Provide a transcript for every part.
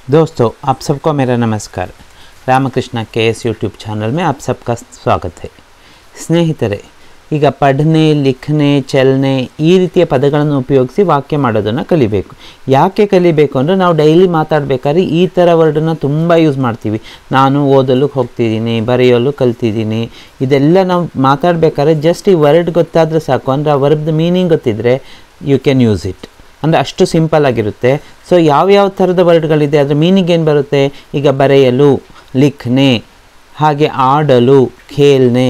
दोस्तों, आप सबको मेरा नमस्कार। रामकृष्ण KS यूट्यूब चैनल में आप सबका स्वागत है। ಸ್ನೇಹಿತರೆ, ಈಗ ಪಠನೆ, ಲಿಖನೆ, ಚಲನೆ ಈ ರೀತಿಯ ಪದಗಳನ್ನು ಉಪಯೋಗಿಸಿ ವಾಕ್ಯ ಮಾಡೋದನ್ನು ಕಲಿಬೇಕು. ಯಾಕೆ ಕಲಿಬೇಕು ಅಂದರೆ ನಾವು ಡೈಲಿ ಮಾತಾಡಬೇಕಾದ್ರೆ ಈ ಥರ ವರ್ಡನ್ನು ತುಂಬ ಯೂಸ್ ಮಾಡ್ತೀವಿ. ನಾನು ಓದಲು ಹೋಗ್ತಿದ್ದೀನಿ, ಬರೆಯಲು ಕಲ್ತಿದ್ದೀನಿ, ಇದೆಲ್ಲ ನಾವು ಮಾತಾಡಬೇಕಾದ್ರೆ ಜಸ್ಟ್ ಈ ವರ್ಡ್ ಗೊತ್ತಾದರೆ ಸಾಕು. ಅಂದರೆ ಆ ವರ್ಬ್ದ ಮೀನಿಂಗ್ ಗೊತ್ತಿದ್ದರೆ ಯು ಕ್ಯಾನ್ ಯೂಸ್ ಇಟ್. ಅಂದರೆ ಅಷ್ಟು ಸಿಂಪಲ್ ಆಗಿರುತ್ತೆ. ಸೊ ಯಾವ್ಯಾವ ಥರದ ವರ್ಡ್ಗಳಿದೆ, ಅದರ ಮೀನಿಂಗ್ ಏನು ಬರುತ್ತೆ? ಈಗ ಬರೆಯಲು ಲಿಖನೆ, ಹಾಗೆ ಆಡಲು ಖೇಲ್ನೆ,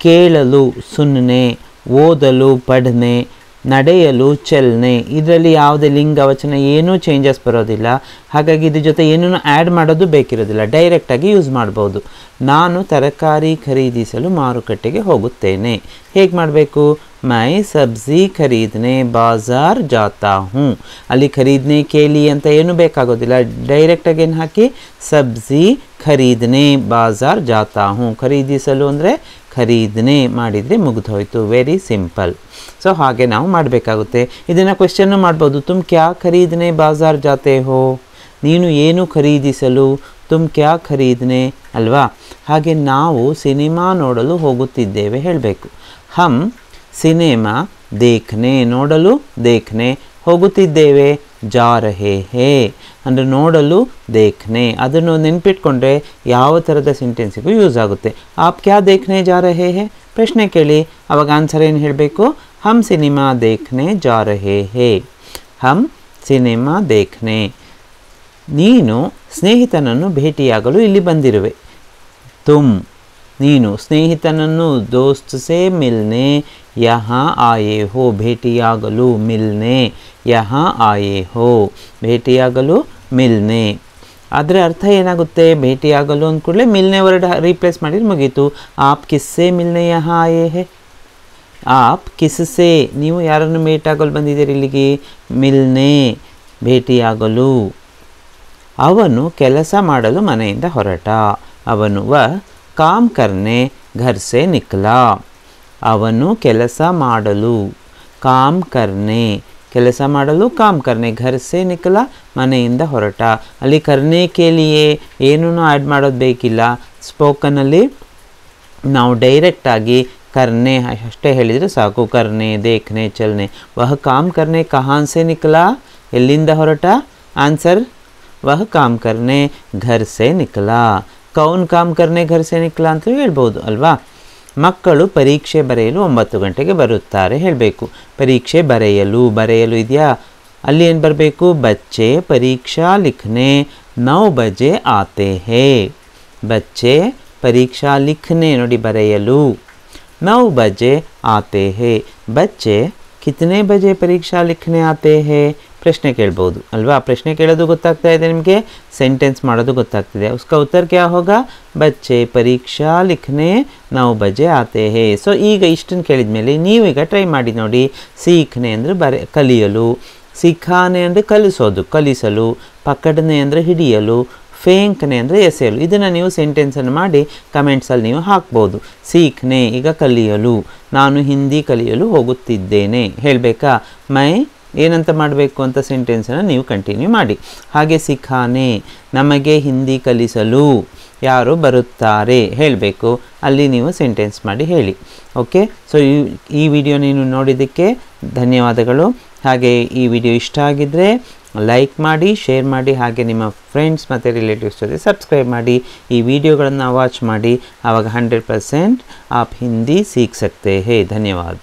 ಕೇಳಲು ಸುನ್ನೆ, ಓದಲು ಪಢನೆ, ನಡೆಯಲು ಚಲನೆ. ಇದರಲ್ಲಿ ಯಾವುದೇ ಲಿಂಗ ವಚನ ಏನೂ ಚೇಂಜಸ್ ಬರೋದಿಲ್ಲ. ಹಾಗಾಗಿ ಇದ್ರ ಜೊತೆ ಏನೂ ಆ್ಯಡ್ ಮಾಡೋದು ಬೇಕಿರೋದಿಲ್ಲ, ಡೈರೆಕ್ಟಾಗಿ ಯೂಸ್ ಮಾಡ್ಬೋದು. ನಾನು ತರಕಾರಿ ಖರೀದಿಸಲು ಮಾರುಕಟ್ಟೆಗೆ ಹೋಗುತ್ತೇನೆ. ಹೇಗೆ ಮಾಡಬೇಕು? ಮೈ ಸಬ್ಜಿ ಖರೀದನೆ ಬಾಜಾರ್ ಜಾತಾ ಹೂँ. ಅಲ್ಲಿ ಖರೀದನೆ ಕೇಳಿ ಅಂತ ಏನೂ ಬೇಕಾಗೋದಿಲ್ಲ, ಡೈರೆಕ್ಟಾಗಿ ಏನು ಹಾಕಿ ಸಬ್ಜಿ ಖರೀದನೆ ಬಾಜಾರ್ ಜಾತಾ ಹೂँ. ಖರೀದಿಸಲು ಅಂದರೆ ಖರೀದನೆ ಮಾಡಿದರೆ ಮುಗಿದು ಹೋಯಿತು. Very simple. ಸೊ ಹಾಗೆ ನಾವು ಮಾಡಬೇಕಾಗುತ್ತೆ. ಇದನ್ನು ಕ್ವೆಶ್ಚನ್ನು ಮಾಡ್ಬೋದು. ತುಮ್ ಕ್ಯಾ ಖರೀದನೆ ಬಾಜಾರ್ ಜಾತೆ ಹೋ? ನೀನು ಏನು ಖರೀದಿಸಲು? ತುಮ್ ಕ್ಯಾ ಖರೀದನೆ ಅಲ್ವಾ? ಹಾಗೆ ನಾವು ಸಿನಿಮಾ ನೋಡಲು ಹೋಗುತ್ತಿದ್ದೇವೆ ಹೇಳಬೇಕು. ಹಮ್ ಸಿನೆಮಾ ದೇಖ್ನೆ, ನೋಡಲು ದೇಖ್ನೆ, ಹೋಗುತ್ತಿದ್ದೇವೆ ಜಾ ರಹೆ ಹೇ ಅಂದರೆ ನೋಡಲು ದೇಖ್ನೆ. ಅದನ್ನು ನೆನ್ಪಿಟ್ಕೊಂಡ್ರೆ ಯಾವ ಥರದ ಸೆಂಟೆನ್ಸಿಗೂ ಯೂಸ್ ಆಗುತ್ತೆ. ಆಪ್ ಕ್ಯಾ ದೇಖ್ನೆ ಜಾ ರಹೆ ಹೇ? ಪ್ರಶ್ನೆ ಕೇಳಿ, ಅವಾಗ ಆನ್ಸರ್ ಏನು ಹೇಳಬೇಕು? ಹಮ್ ಸಿನಿಮಾ ದೇಖ್ನೆ ಜಾ ರಹೆ ಹೇ. ಹಮ್ ಸಿನಿಮಾ ದೇಖ್ನೆ. ನೀನು ಸ್ನೇಹಿತನನ್ನು ಭೇಟಿಯಾಗಲು ಇಲ್ಲಿ ಬಂದಿರುವೆ. ತುಮ್ ನೀನು ಸ್ನೇಹಿತನನ್ನು ದೋಸ್ತ್ ಸೇ ಮಿಲ್ನೆ ಯಹಾ ಆಯೆ ಹೋ. ಭೇಟಿಯಾಗಲು ಮಿಲ್ನೆ ಯಹಾ ಆಯೆ ಹೋ. ಭೇಟಿಯಾಗಲು ಮಿಲ್ನೆ. ಅದರ ಅರ್ಥ ಏನಾಗುತ್ತೆ? ಭೇಟಿಯಾಗಲು ಅಂದ ಕೂಡಲೇ ಮಿಲ್ನೆ ವರ್ಡ್ ರೀಪ್ಲೇಸ್ ಮಾಡಿದ್ರೆ ಮುಗೀತು. ಆಪ್ ಕಿಸ್ಸೆ ಮಿಲ್ನೆ ಯಹಾ ಆಯೆ ಹೇ. ಆಪ್ ಕಿಸ್ಸೆ, ನೀವು ಯಾರನ್ನು ಭೇಟಿಯಾಗಲು ಬಂದಿದ್ದೀರಿ ಇಲ್ಲಿಗೆ? ಮಿಲ್ನೆ ಭೇಟಿಯಾಗಲು. ಅವನು ಕೆಲಸ ಮಾಡಲು ಮನೆಯಿಂದ ಹೊರಟ. ಅವನು ಕಾಮ್ ಕರ್ನೆ ಘರ್ ಸೆ ನಿಕ್ಲಾ. ಅವನು ಕೆಲಸ ಮಾಡಲು ಕಾಮ್ ಕರ್ನೆ, ಕೆಲಸ ಮಾಡಲು ಕಾಮ್ ಕರ್ನೆ, ಘರ್ ಸೆ ನಿಕ್ಲಾ ಮನೆಯಿಂದ ಹೊರಟ. ಅಲ್ಲಿ ಕರ್ನೆ ಕೇಳಿಯೇ ಏನೂ ಆ್ಯಡ್ ಮಾಡೋದು ಬೇಕಿಲ್ಲ. ಸ್ಪೋಕನಲ್ಲಿ ನಾವು ಡೈರೆಕ್ಟಾಗಿ ಕರ್ನೆ ಅಷ್ಟೇ ಹೇಳಿದರೆ ಸಾಕು. ಕರ್ನೆ ದೇಖ್ನೆ ಚಲನೆ. ವಹ ಕಾಮ್ ಕರ್ನೆ ಕಹಾನ್ ಸೆ ನಿಕ್ಲಾ, ಎಲ್ಲಿಂದ ಹೊರಟ? ಆನ್ಸರ್ ವಹ ಕಾಮ್ ಕರ್ನೆ ಘರ್ ಸೆ ನಿಕ್ಲಾ. ಕೌನ್ ಕಾಮ್ ಕರ್ನೆ ಘರ್ ಸೆ ನಿಕ್ಲಾ ಅಂತ ಹೇಳ್ಬೋದು ಅಲ್ವಾ? ಮಕ್ಕಳು ಪರೀಕ್ಷೆ ಬರೆಯಲು 9 ಗಂಟೆಗೆ ಬರುತ್ತಾರೆ ಹೇಳಬೇಕು. ಪರೀಕ್ಷೆ ಬರೆಯಲು, ಬರೆಯಲು ಇದೆಯಾ? ಅಲ್ಲಿ ಏನು ಬರಬೇಕು? ಬಚ್ಚೆ ಪರೀಕ್ಷಾ ಲಿಖನೆ 9 ಬಜೆ ಆತೆ ಹೇ. ಬಚ್ಚೆ ಪರೀಕ್ಷಾ ಲಿಖನೆ ನೋಡಿ ಬರೆಯಲು 9 ಬಜೆ ಆತೆ ಹೇ. ಬಚ್ಚೆ ಕಿತನೆ ಬಜೆ ಪರೀಕ್ಷಾ ಲಿಖನೆ ಆತೆ ಹೇ? ಪ್ರಶ್ನೆ ಕೇಳ್ಬೋದು ಅಲ್ವಾ? ಪ್ರಶ್ನೆ ಕೇಳೋದು ಗೊತ್ತಾಗ್ತಾ ಇದೆ ನಿಮಗೆ, ಸೆಂಟೆನ್ಸ್ ಮಾಡೋದು ಗೊತ್ತಾಗ್ತಿದೆ. ಉಸ್ಕಾ ಉತ್ತರ ಕ್ಯಾ ಹೋಗಾ? ಬಚ್ಚೆ ಪರೀಕ್ಷಾ ಲಿಖನೆ 9 ಬಜೆ ಆತೆ ಹೇ. ಸೊ ಈಗ ಇಷ್ಟನ್ನು ಕೇಳಿದ ಮೇಲೆ ನೀವೀಗ ಟ್ರೈ ಮಾಡಿ ನೋಡಿ. ಸೀಖನೆ ಅಂದರೆ ಕಲಿಯಲು, ಸಿಖಾನೆ ಅಂದರೆ ಕಲಿಸೋದು, ಕಲಿಸಲು, ಪಕಡನೆ ಅಂದರೆ ಹಿಡಿಯಲು, ಫೇಂಕ್ನೆ ಅಂದರೆ ಎಸೆಯಲು. ಇದನ್ನು ನೀವು ಸೆಂಟೆನ್ಸನ್ನು ಮಾಡಿ ಕಮೆಂಟ್ಸಲ್ಲಿ ನೀವು ಹಾಕ್ಬೋದು. ಸೀಖನೆ ಈಗ ಕಲಿಯಲು, ನಾನು ಹಿಂದಿ ಕಲಿಯಲು ಹೋಗುತ್ತಿದ್ದೇನೆ ಹೇಳಬೇಕಾ? ಮೈ ಏನಂತ ಮಾಡಬೇಕು ಅಂತ ಸೆಂಟೆನ್ಸನ್ನು ನೀವು ಕಂಟಿನ್ಯೂ ಮಾಡಿ. ಹಾಗೆ ಸಿಖಾನೆ ನಮಗೆ ಹಿಂದಿ ಕಲಿಸಲು ಯಾರು ಬರುತ್ತಾರೆ ಹೇಳಬೇಕು. ಅಲ್ಲಿ ನೀವು ಸೆಂಟೆನ್ಸ್ ಮಾಡಿ ಹೇಳಿ. ಓಕೆ, ಸೊ ಈ ವಿಡಿಯೋ ನೀನು ನೋಡಿದ್ದಕ್ಕೆ ಧನ್ಯವಾದಗಳು. ಹಾಗೆ ಈ ವಿಡಿಯೋ ಇಷ್ಟ ಆಗಿದ್ದರೆ ಲೈಕ್ ಮಾಡಿ, ಶೇರ್ ಮಾಡಿ, ಹಾಗೆ ನಿಮ್ಮ ಫ್ರೆಂಡ್ಸ್ ಮತ್ತು ರಿಲೇಟಿವ್ಸ್ ಜೊತೆ ಸಬ್ಸ್ಕ್ರೈಬ್ ಮಾಡಿ. ಈ ವಿಡಿಯೋಗಳನ್ನು ವಾಚ್ ಮಾಡಿ, ಆವಾಗ 100% ಆಪ್ ಹಿಂದಿ ಸೀಖ್ ಸಕ್ತೆ ಹೇ. ಧನ್ಯವಾದ.